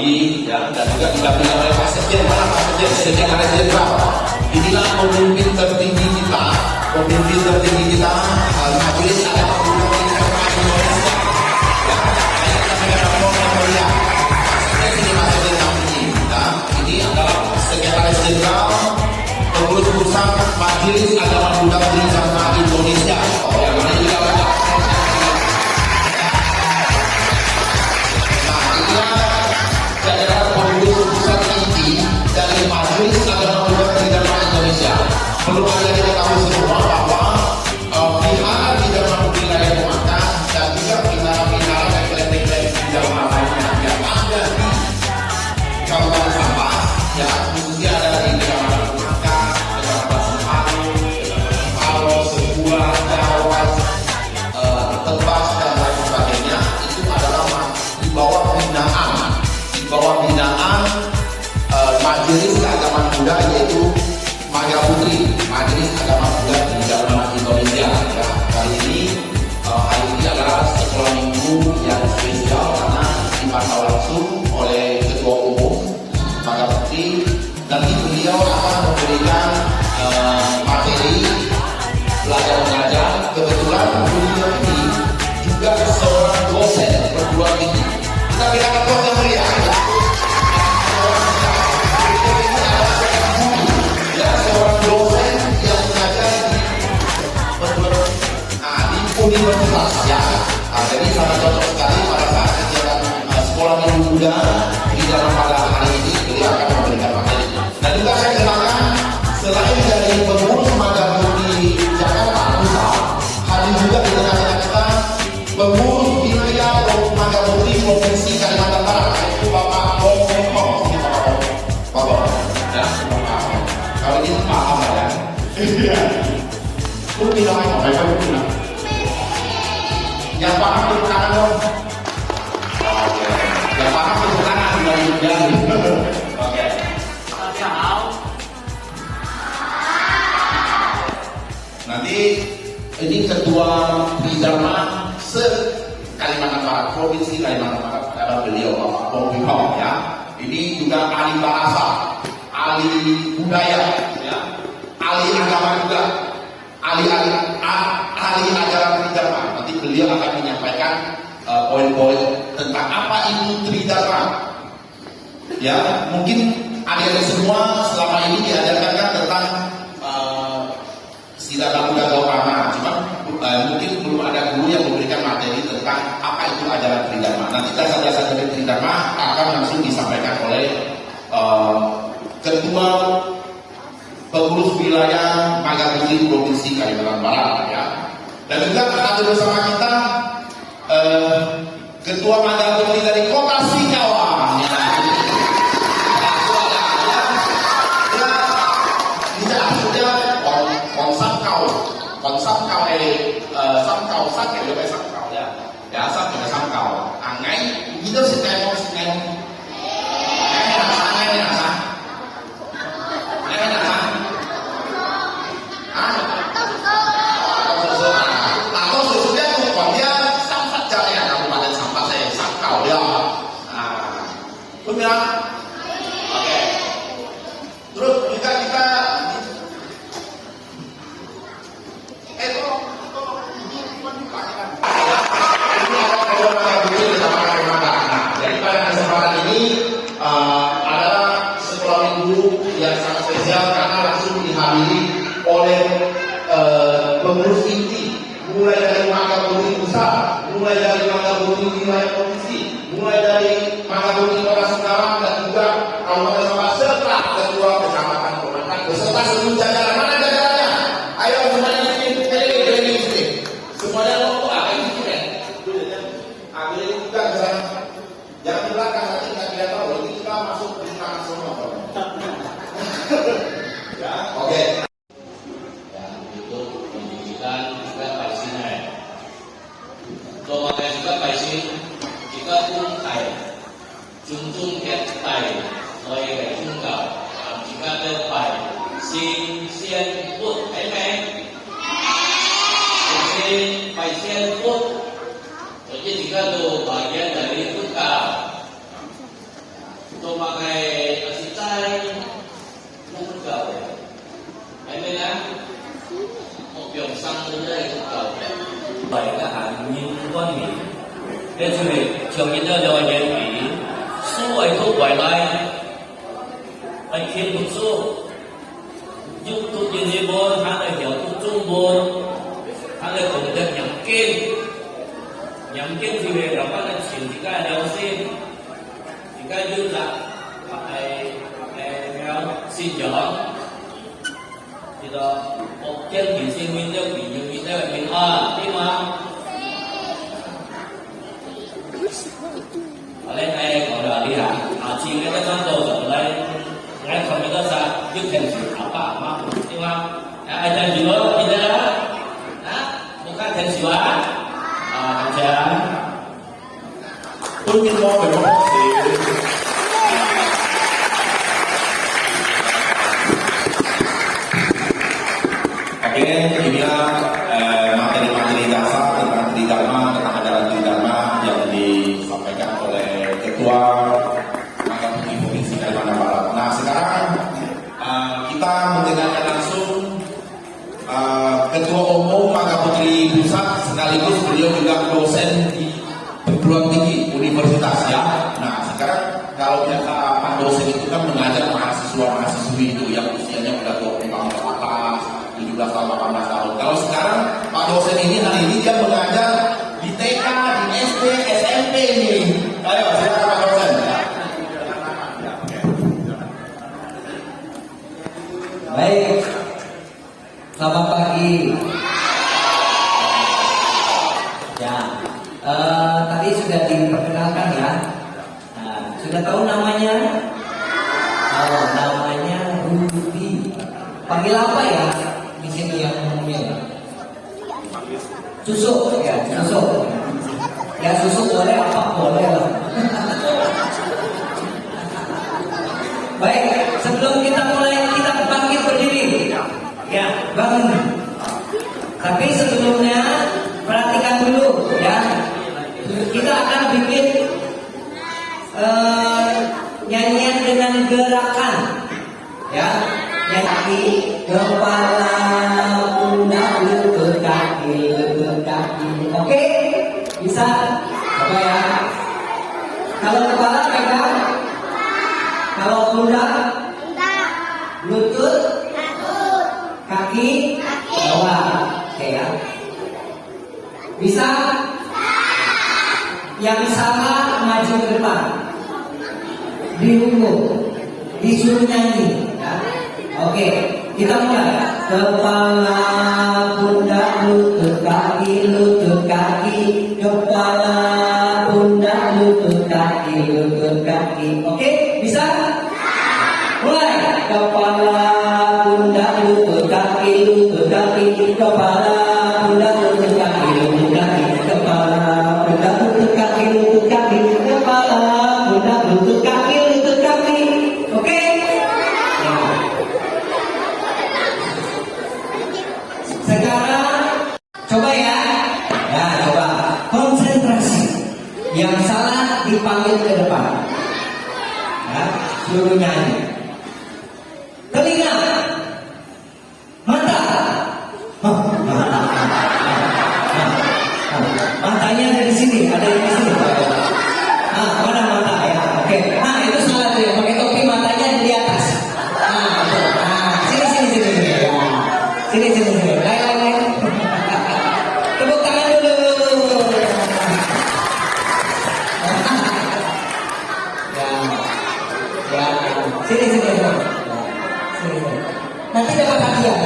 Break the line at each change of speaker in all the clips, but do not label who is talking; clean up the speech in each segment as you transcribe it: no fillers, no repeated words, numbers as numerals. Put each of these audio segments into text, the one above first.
Habibie, ya, dan juga didampingi oleh Pak Sekjen, mana Pak Sekjen, Sekretaris Jenderal. Inilah pemimpin tertinggi kita, Majelis Agama Buddha Indonesia. Ini adalah Sekretaris Jenderal Pengurus Pusat Majelis Agama Buddha Indonesia. Oh, yang mana juga banyak. Nah, inilah jajaran pengurus pusat inti dari Majelis Agama Buddha Indonesia. Perlu ada kita tahu semua bahwa pihak di dalam wilayah Mekah dan juga pihak-pihak dan kelenteng-kelenteng di dalam lainnya yang ada di Kabupaten Sampang, ya, khususnya ada di Kecamatan Mekah, Kecamatan Separu, Kecamatan Palo, Sebuah, Jawas, Tebas dan lain sebagainya. Itu adalah di bawah binaan Majelis Keagamaan Buddha, yaitu Maga Putri, Majelis Agama Buddha Indonesia. Ya, kali ini hari ini adalah sekolah minggu yang spesial karena dipantau langsung oleh Ketua Umum Maga Putri. Nanti beliau akan memberikan materi belajar mengajar. Kebetulan beliau ini juga seorang dosen perguruan tinggi. Kita berikan aplaus yang meriah. Universitas, ya. Jadi sangat cocok sekali pada saat kegiatan sekolah minggu muda di dalam pada hari ini beliau akan memberikan materi. Dan juga saya kenalkan selain dari pengurus Maga Putri Jakarta Pusat, hadir juga di tengah-tengah kita pengurus wilayah Maga Putri Provinsi Kalimantan Barat, yaitu Bapak Bong Mekong. Ini Pak Bong, ya, Bapak. Kalau ini paham ya. Iya. Lu bilang apa? Saya bilang. Yang paham tepuk tangan dong. Yang paham tepuk tangan dari Oke. Nanti ini Ketua Tridharma se-Kalimantan Barat, Provinsi Kalimantan Barat adalah beliau Bapak Bong Mekong, ya. Ini juga ahli bahasa, ahli budaya, ya, ahli agama juga, ahli ajaran Tridharma. Nanti beliau akan menyampaikan poin-poin tentang apa itu Tridharma. Ya, mungkin adik-adik semua selama ini diajarkan kan tentang Siddhartha Buddha Gautama, cuma mungkin belum ada guru yang memberikan materi tentang apa itu ajaran Tridharma. Nanti dasar-dasar dari Tridharma akan langsung disampaikan oleh Ketua Pengurus Wilayah Maga Putri Provinsi Kalimantan Barat, ya. Dan juga hadir bersama kita Ketua Maga Putri dari Kota Singkawang, ya. Oke. Terus juga kita jadi pada kesempatan ini adalah sekolah minggu yang sangat spesial karena langsung dihadiri oleh pengurus inti, mulai dari Maga Putri Pusat, mulai dari Maga Putri wilayah provinsi, mulai dari Maga Putri Kota Singkawang dan juga Kabupaten Sampang serta Ketua Kecamatan Komandan beserta seluruh jajaran. Mana jajarannya? Ayo semuanya ini semuanya ngomong apa ini keren? Ambil ini juga jangan di belakang nanti nggak kita tahu. Ini kita masuk di tangan semua. Ya, oke.
Dan itu pendidikan juga paisinya. Doa juga paisi kita pun kaya. Junjung ket tai, loi ke tunggal. Jika terpai, xin xian put, xin pai xian put. Jadi jika itu bagian dari tunggal. 你出嚟上見到兩個嘢比，所謂都回來，係天不足，要讀日本，他哋又讀中文，他哋懂得念經，念經就係兩班嘅前幾個良心，而家要啦，信仰，呢個學經完先面對平庸面對平安，對嗎？Oleh saya kalau lihat, haji kita kan tahu sebenarnya, saya kami itu saat itu apa, cuma ada juga tidak, bukan tensi aja.
Tôi nhìn lo về nó thì oke, inilah materi-materi dasar tentang tridharma, tentang ajaran tridharma yang disampaikan oleh Ketua Mahkamah Provinsi Kalimantan Barat. Nah, sekarang kita mendengarkan langsung Ketua Umum Maka Putri Pusat, sekaligus beliau juga dosen di perguruan tinggi universitas ya. Nah, sekarang kalau biasa Pak dosen itu kan mengajar mahasiswa-mahasiswi itu yang usianya udah 20 tahun ke atas, 17 tahun, 18 tahun. Kalau sekarang Pak dosen ini hari ini dia mengajar di TK, di SD, SMP ini. Ayo, silakan Pak dosen.
Baik, selamat pagi. Ya, tadi sudah diperkenalkan ya. Nah, sudah tahu namanya? Oh, namanya Rudy. Panggil apa ya di sini yang umumnya? Susuk ya, susuk. Ya susuk boleh, apa boleh lah. Baik, sebelum kita mulai kita bangkit berdiri. Ya, bangun. Tapi sebelumnya perhatikan dulu ya. Kita akan bikin nyanyian dengan gerakan. Ya, kaki, kepala, pundak, lutut, kaki, lutut, kaki. Oke? Bisa? Coba ya. Kalau kepala pegang. Kalau pundak, lutut, kaki, bawah. Oke ya. Bisa? Yang sama maju ke depan. Dihukum, disuruh nyanyi. Ya. Oke, kita mulai. Kepala, pundak, lutut, kaki, lutut, kaki. Kepala, pundak, lutut, kaki, lutut, kaki. Oke, bisa? Mulai. Kepala, pundak, lutut, kaki, lutut, kaki. Kepala, pundak, lutut, kaki, lutut, kaki. Kepala, pundak, lutut, kaki, lutut, kaki. Kepala, pundak, lutut, kaki, lutut, kaki. Oke? Nah. Sekarang coba ya. Ya, coba konsentrasi. Yang salah dipanggil ke depan. Ya, suruh nyanyi. Telinga, mata, matanya ada di sini, ada di sini. Mana mata ya? Oke. Nah, itu salah tuh ya. Pakai topi matanya di atas. Betul. Sini. Sini. Lain. Tepuk tangan dulu. Ya. Sini. Nanti dapat hadiah.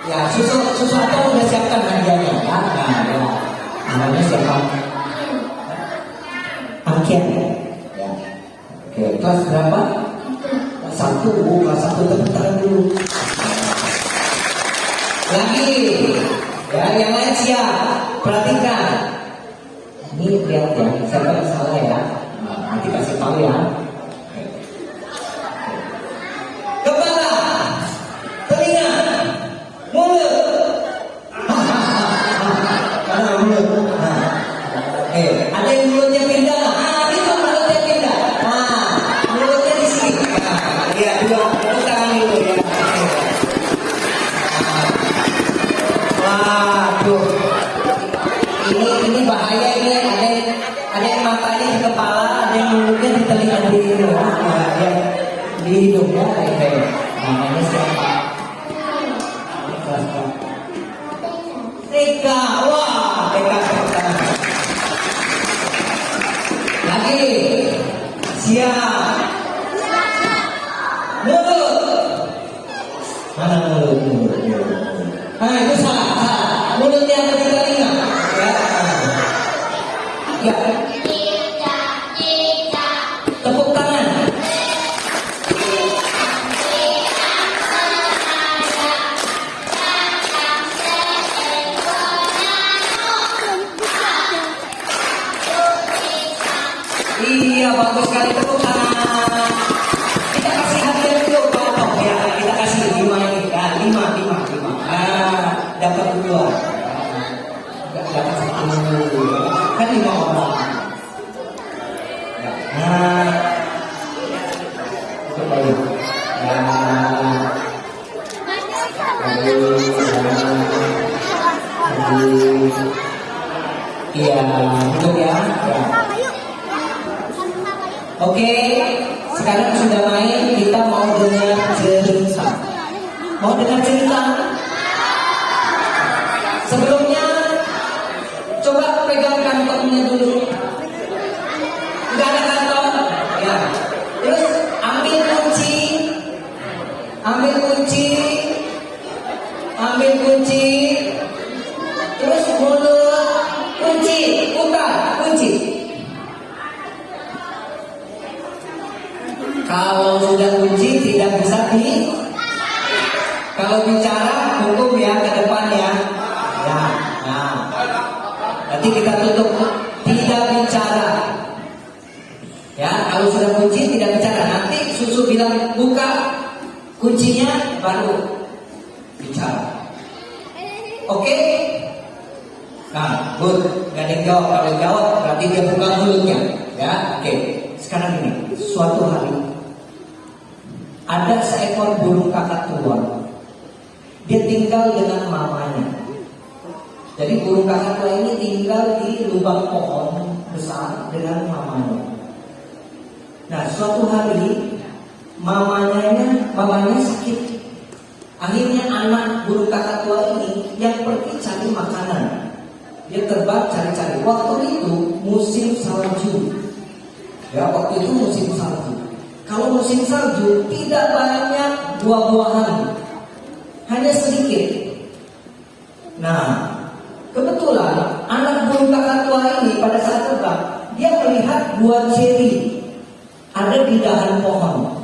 Ya, susu atau udah siapkan hadiahnya. Ya. Namanya siapa? Angkian ya. Oke, kelas berapa? Kelas 1, tepuk tangan dulu. Lagi. Ya, yang lain siap. Perhatikan. Ini lihat ya, saya nggak salah ya. Nanti kasih tahu ya. Kepala, telinga, mulut. Mana mulut? Ada yang mulutnya pindah. Itu mulutnya pindah. Mulutnya di sini. Lihat dulu, tangan itu ya. Waduh, ini ini bahaya ini, ada yang matanya di kepala, ada yang mulutnya di telinga di hidungnya kayak. Nah, ini siapa? Teka, wah, teka. Lagi, siap. Mulut. Mana mulut? Nah, itu salah. Mulutnya ada di telinga. Ya. Tepuk tangan. Iya, bagus sekali, tepuk tangan. Kita kasih hadiah dulu, Pak. Ya, kita kasih 5 ini. Ya, 5. Dapat 2. Dapat 1. Kan 5 orang. Nah, itu baru. Iya, betul ya. Oke, sekarang sudah main, kita mau dengar cerita. Mau dengar cerita? Sebelumnya, coba pegang kantongnya dulu. Enggak ada kantong? Ya. Terus ambil kunci. Terus mulut, kunci. Kalau sudah kunci tidak bisa kalau bicara hukum ya ke depan ya. Nah, nanti kita tutup tidak bicara. Ya, kalau sudah kunci tidak bicara. Nanti susu bilang buka kuncinya baru bicara. Oke? Nah, good. Gak ada yang jawab. Kalau jawab berarti dia buka mulutnya. Ya, oke. Sekarang ini, suatu hari ada seekor burung kakak tua. Dia tinggal dengan mamanya. Jadi burung kakak tua ini tinggal di lubang pohon besar dengan mamanya. Nah, suatu hari mamanya sakit. Akhirnya anak burung kakak tua ini yang pergi cari makanan. Dia terbang cari-cari. Waktu itu musim salju. Ya, waktu itu musim salju. Kalau musim salju tidak banyak buah-buahan, hanya sedikit. Nah, kebetulan anak burung kakak tua ini pada saat terbang, dia melihat buah ceri ada di dahan pohon.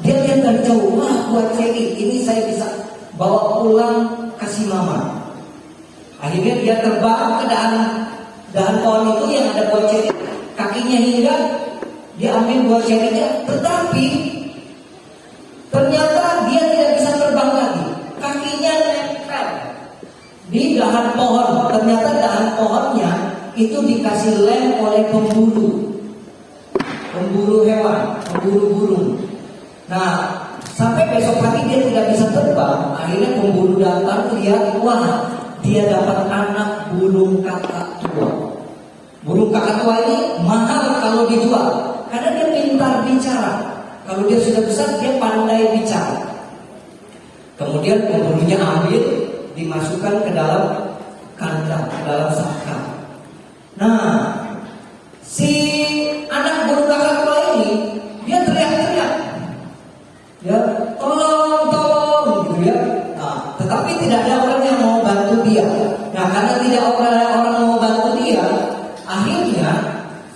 Dia lihat dari jauh, wah, buah ceri ini saya bisa bawa pulang kasih mama. Akhirnya dia terbang ke dahan pohon itu yang ada buah ceri, kakinya hingga dia ambil buah cerinya, tetapi ternyata dia tidak bisa terbang lagi. Kakinya nempel di dahan pohon. Ternyata dahan pohonnya itu dikasih lem oleh pemburu hewan, pemburu burung. Nah, sampai besok pagi dia tidak bisa terbang. Akhirnya pemburu datang, lihat, wah, dia dapat anak burung kakak tua. Burung kakak tua ini mahal kalau dijual. Karena dia pintar bicara. Kalau dia sudah besar, dia pandai bicara. Kemudian pemburunya ambil, dimasukkan ke dalam kandang, ke dalam sangkar. Nah, si anak burung kakak tua ini, dia teriak-teriak. Ya, tolong, gitu ya. Nah, tetapi tidak ada orang yang mau bantu dia. Nah, karena tidak ada orang mau bantu dia, akhirnya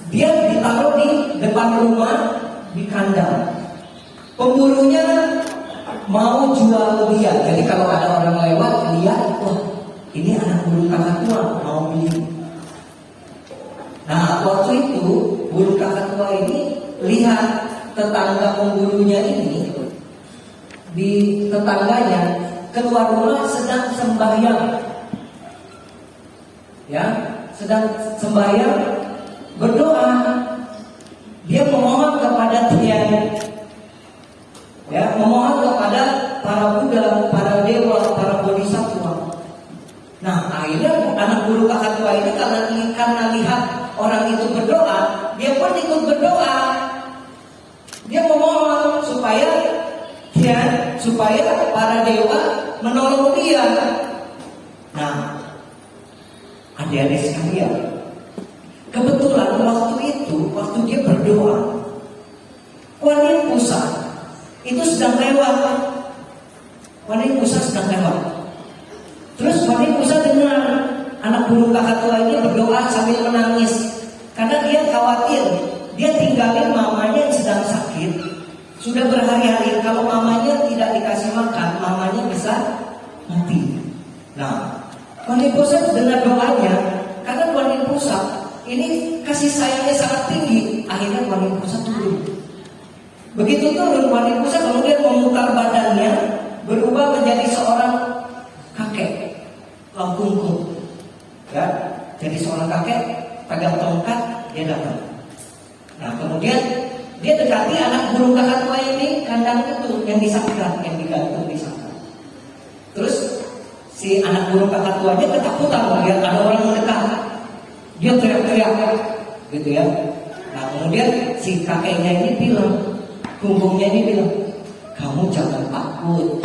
dia ditaruh di depan rumah di kandang. Pemburunya mau jual dia. Jadi kalau ada orang lewat lihat, wah, ini anak burung kakak tua, mau beli. Nah, waktu itu burung kakak tua ini lihat tetangga pemburunya ini, di tetangganya keluar rumah sedang sembahyang. Ya, sedang sembahyang, berdoa. Dia memohon kepada Tian, ya, memohon kepada para Buddha, para dewa, para bodhisattva. Nah, akhirnya anak burung kakak tua ini karena lihat orang itu berdoa, dia pun ikut berdoa. Dia memohon supaya para dewa menolong dia. Nah, adik-adik sekalian, kebetulan waktu dia berdoa, Kuan Pusat itu sedang lewat. Kuan Pusat sedang lewat. Terus Kuan Pusat dengar anak burung kakak tua ini berdoa sambil menangis karena dia khawatir. Dia tinggalin mamanya yang sedang sakit. Sudah berhari-hari, kalau mamanya tidak dikasih makan, mamanya bisa mati. Nah, Kuan Pusat dengar doanya, karena Kuan Pusat ini kasih sayangnya sangat tinggi. Akhirnya Kuan Pusat turun. Begitu turun, Kuan Pusat kemudian memutar badannya, berubah menjadi seorang kakek Lampungku. Ya, jadi seorang kakek pegang tongkat, dia datang. Nah, kemudian dia dekati anak burung kakak tua ini, kandang itu yang disangka, yang digantung di sana. Terus si anak burung kakak tuanya ketakutan melihat ada orang mendekat. Dia teriak-teriak, gitu ya. Nah, kemudian si kakeknya ini bilang, punggungnya ini bilang, kamu jangan takut.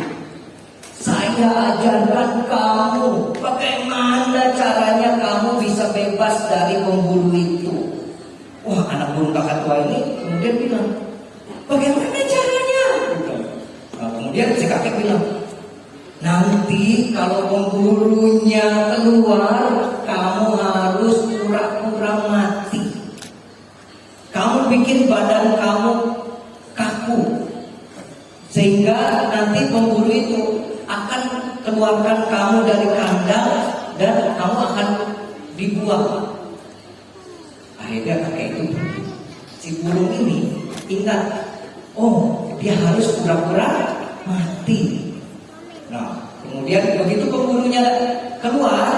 Saya ajarkan kamu bagaimana caranya kamu bisa bebas dari pemburu itu. Wah, anak burung kakak tua ini kemudian bilang, bagaimana caranya? Nah, kemudian si kakek bilang, nanti kalau pemburunya keluar, kamu harus pura-pura mati. Kamu bikin badan kamu kaku, sehingga nanti pemburu itu akan keluarkan kamu dari kandang dan kamu akan dibuang. Akhirnya kakek itu pergi. Si burung ini ingat, oh dia harus pura-pura mati. Nah, kemudian begitu pemburunya keluar,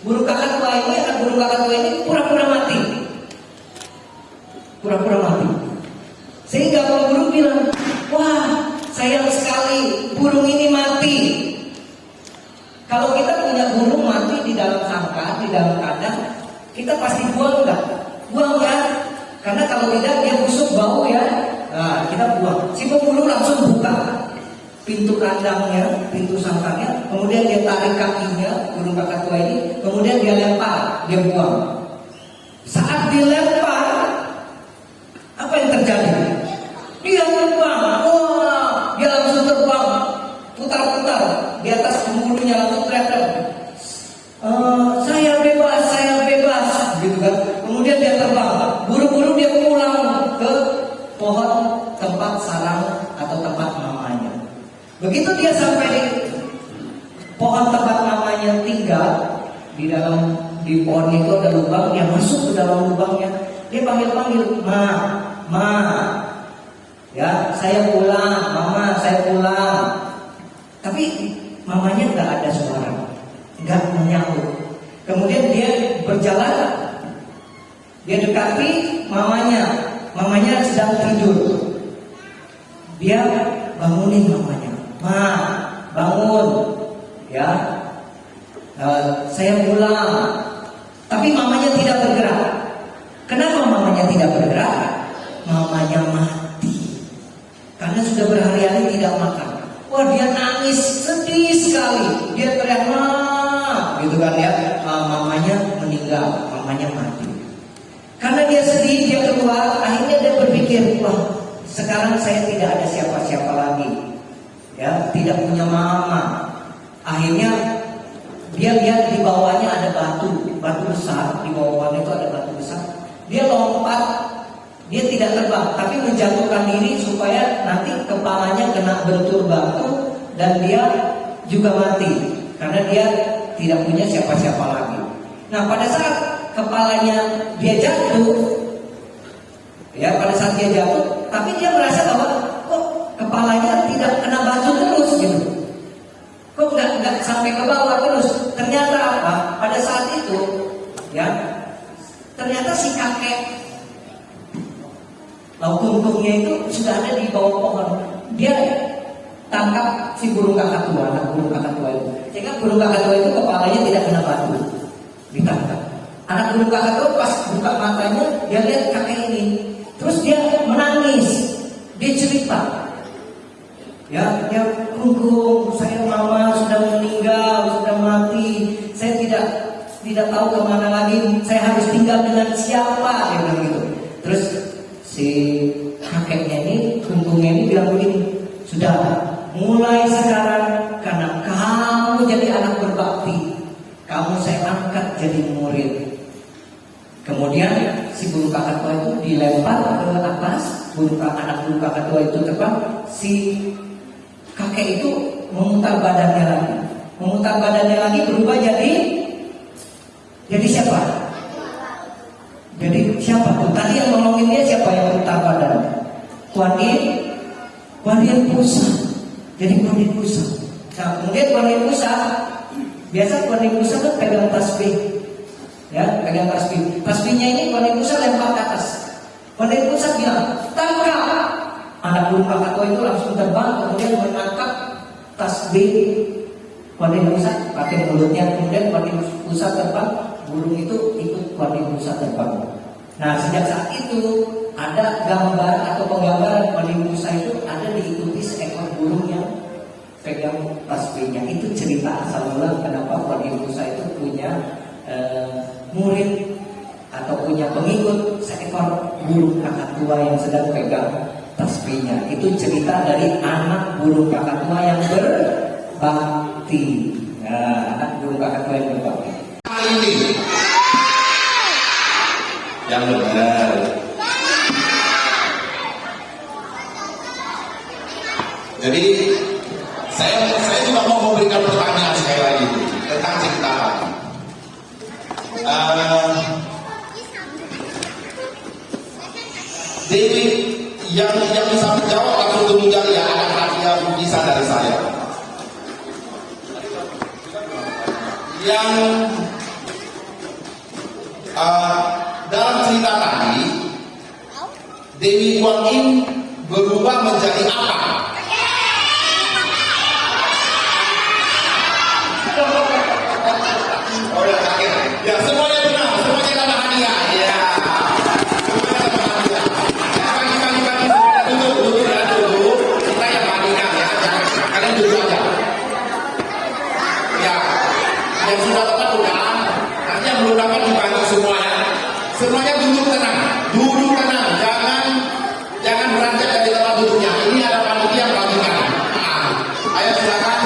burung kakak tua ini, anak burung kakak tua ini pura-pura mati. Pura-pura mati. Sehingga pemburu bilang, wah sayang sekali burung ini mati. Kalau kita punya burung mati di dalam sangkar, di dalam kandang, kita pasti buang enggak? Buang kan? Karena kalau tidak dia busuk bau ya. Nah, kita buang. Si pemburu langsung buka pintu kandangnya, pintu sangkarnya, kemudian dia tarik kakinya burung kakak tua ini, kemudian dia lempar, dia buang. Saat dilempar, apa yang terjadi? Dia terbang, wah, dia langsung terbang, putar-putar di atas pemburunya, langsung teriak-teriak, saya bebas, gitu kan. Kemudian dia terbang, buru-buru dia pulang ke pohon tempat sarang atau tempat mamanya. Begitu dia sampai di pohon tempat mamanya tinggal, di pohon itu ada lubang, dia masuk ke dalam lubangnya, dia panggil-panggil, ma, ya saya pulang, mama saya pulang. Tapi mamanya nggak ada suara, nggak menyahut. Kemudian dia berjalan, dia dekati mamanya sedang tidur. Dia bangunin mamanya, ma bangun, ya saya pulang. Tapi mamanya tidak bergerak. Kenapa mamanya tidak bergerak? Mamanya mati karena sudah berhari-hari tidak makan. Wah, dia nangis sedih sekali. Dia teriak, "Ma!" gitu kan ya. Mamanya meninggal, mamanya mati. Karena dia sedih, dia keluar. Akhirnya dia berpikir, wah, sekarang saya tidak ada siapa-siapa lagi, ya, tidak punya mama. Akhirnya dia lihat di bawahnya ada batu besar. Di bawahnya itu ada batu besar. Dia lompat. Dia tidak terbang, tapi menjatuhkan diri supaya nanti kepalanya kena bentur batu dan dia juga mati karena dia tidak punya siapa-siapa lagi. Nah, pada saat kepalanya dia jatuh, ya pada saat dia jatuh, tapi dia merasa bahwa kok kepalanya tidak kena batu terus gitu, kok nggak sampai ke bawah terus. Ternyata apa? Pada saat itu, ya ternyata si kakek lauk-lauknya itu sudah ada di bawah pohon. Dia tangkap si burung kakak tua, anak burung kakak tua itu. Sehingga burung kakak tua itu kepalanya tidak kena batu. ditangkap. Anak gunung Krakatau pas buka matanya, dia lihat kakek ini, terus dia menangis, dia cerita, ya, dia Kungkung, saya mama sudah meninggal, sudah mati, saya tidak tahu kemana lagi, saya harus tinggal dengan siapa, dia bilang gitu. Terus si kakeknya ini, Kungkungnya ini bilang begini, sudah, mulai sekarang karena kamu jadi anak berbakti, kamu saya angkat jadi murid. Kemudian si burung kakak tua itu dilempar ke atas, anak burung kakak tua itu terbang, si kakek itu memutar badannya lagi berubah jadi siapa? Jadi siapa tuh? Tadi yang nolongin dia siapa yang memutar badan? Kuan Yin Pusat. Jadi Kuan Yin Pusat. Nah, kemudian Kuan Yin Pusat, biasa Kuan Yin Pusat kan pegang tasbih. Ya, pegang tasbih. Tasbihnya ini Kuan Yin Pusat lempar ke atas. Kuan Yin Pusat bilang, tangkap. Anak burung Krakatau itu langsung terbang, kemudian menangkap tasbih Kuan Yin Pusat pakai mulutnya, kemudian Kuan Yin Pusat terbang, burung itu ikut Kuan Yin Pusat terbang. Nah, sejak saat itu ada gambar atau penggambaran Kuan Yin Pusat itu ada diikuti seekor burung yang pegang tasbihnya. Itu cerita asal mula kenapa Kuan Yin Pusat itu punya murid atau punya pengikut seekor burung kakak tua yang sedang pegang tasbihnya. Itu cerita dari anak burung kakak tua yang berbakti. Nah, anak burung kakak tua yang berbakti.
Ini yang benar. Jadi saya juga mau memberikan pertanyaan sekali lagi tentang cerita tadi. Jadi yang bisa menjawab langsung kemudian ya anak yang bisa dari saya. Yang dalam cerita tadi Dewi Kuan Yin berubah menjadi apa? Oh ya, kaget. Ya semuanya benar, semuanya dapat hadiah. Ya, semuanya dapat hadiah. Duduk. Kita yang bandingkan ya, jangan kalian duduk aja. Ya, yang sudah dapat udah, nanti yang belum dapat dibagi semua ya. Semuanya duduk tenang, jangan beranjak dari tempat duduknya. Ini ada panitia yang bagikan. Ayo silakan.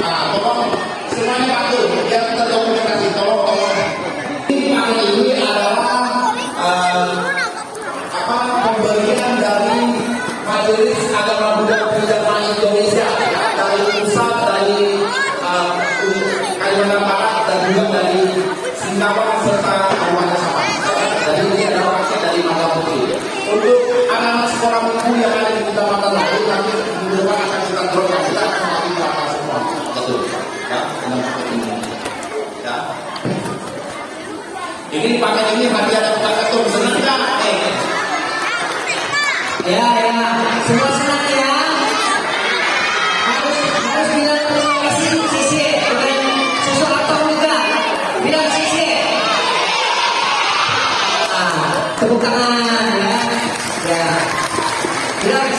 Tolong semuanya bantu. Biar kita dokumentasi. Tolong. Ini adalah pemberian dari Majelis Agama Buddha Tridharma Indonesia, dari pusat, dari Kalimantan Barat dan juga dari Singkawang serta Kabupaten Sabah. Jadi ini adalah paket dari Mata Putih. Untuk anak-anak sekolah minggu yang ada di kecamatan lain, nanti di depan akan kita drop, kita akan bagi berapa semua. Betul. Ya, dengan paket ini. Ya. Ini paket ini hadiah dari Pak Ketum. Senang nggak?
Ya, semua senang ya. Harus bilang terima kasih Sisi dengan susu atau juga. Bilang Sisi. Tepuk tangan ya. Ya. Bilang.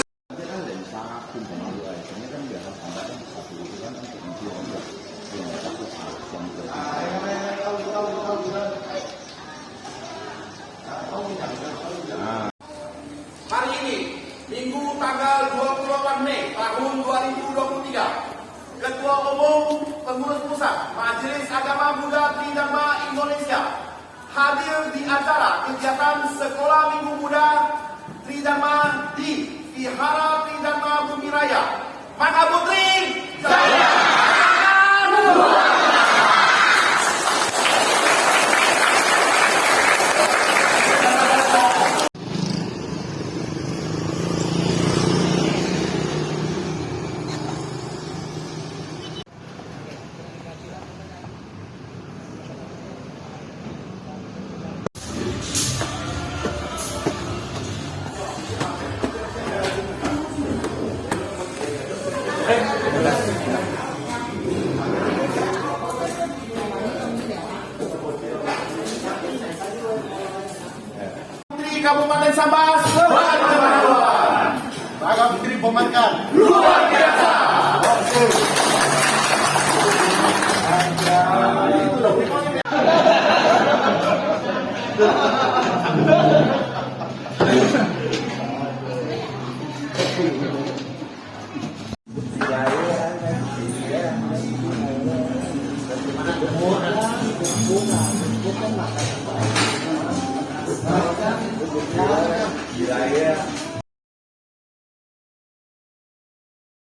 Hari ini, Minggu tanggal 28 Mei tahun 2023, Ketua Umum Pengurus Pusat Majelis Agama Buddha Tridharma Indonesia hadir di acara kegiatan Sekolah Minggu Buddha Tridharma di Vihara Tridharma Bumi Raya. Maka Putri Jaya!
Kabupaten Sambas berkemanduan. Ragam Fitri Pemakan luar biasa. Itu